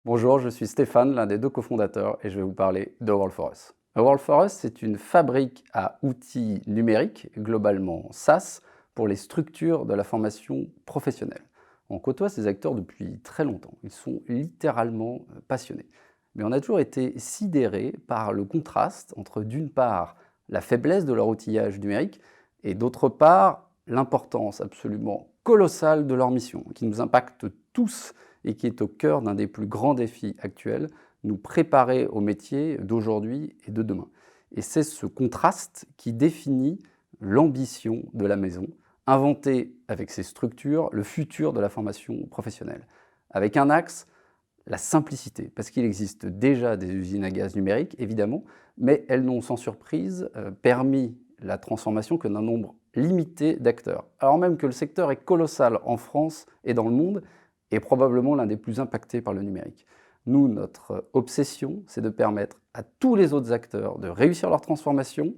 Bonjour, je suis Stéphane, l'un des deux cofondateurs, et je vais vous parler de World for Us. World for Us, c'est une fabrique à outils numériques, globalement SaaS, pour les structures de la formation professionnelle. On côtoie ces acteurs depuis très longtemps. Ils sont littéralement passionnés. Mais on a toujours été sidérés par le contraste entre, d'une part, la faiblesse de leur outillage numérique et, d'autre part, l'importance absolument colossale de leur mission, qui nous impacte tous et qui est au cœur d'un des plus grands défis actuels, nous préparer au métier d'aujourd'hui et de demain. Et c'est ce contraste qui définit l'ambition de la maison, inventer avec ses structures le futur de la formation professionnelle. Avec un axe, la simplicité, parce qu'il existe déjà des usines à gaz numériques, évidemment, mais elles n'ont sans surprise permis la transformation que d'un nombre limité d'acteurs. Alors même que le secteur est colossal en France et dans le monde, et probablement l'un des plus impactés par le numérique. Nous, notre obsession, c'est de permettre à tous les autres acteurs de réussir leur transformation,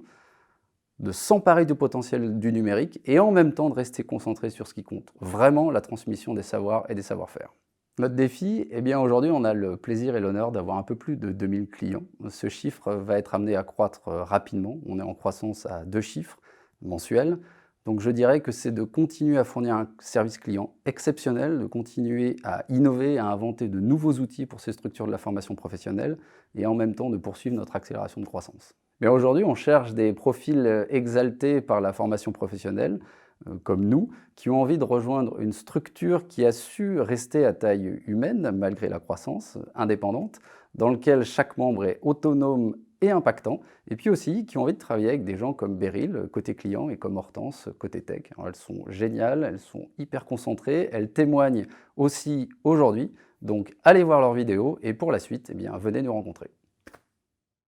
de s'emparer du potentiel du numérique et en même temps de rester concentrés sur ce qui compte, vraiment la transmission des savoirs et des savoir-faire. Notre défi, eh bien aujourd'hui, on a le plaisir et l'honneur d'avoir un peu plus de 2000 clients. Ce chiffre va être amené à croître rapidement. On est en croissance à 2 chiffres mensuels. Donc je dirais que c'est de continuer à fournir un service client exceptionnel, de continuer à innover, à inventer de nouveaux outils pour ces structures de la formation professionnelle et en même temps de poursuivre notre accélération de croissance. Mais aujourd'hui, on cherche des profils exaltés par la formation professionnelle, comme nous, qui ont envie de rejoindre une structure qui a su rester à taille humaine, malgré la croissance, indépendante, dans lequel chaque membre est autonome et impactant, et puis aussi qui ont envie de travailler avec des gens comme Beryl, côté client, et comme Hortense, côté tech. Alors, elles sont géniales, elles sont hyper concentrées, elles témoignent aussi aujourd'hui, donc allez voir leurs vidéos, et pour la suite, eh bien, venez nous rencontrer.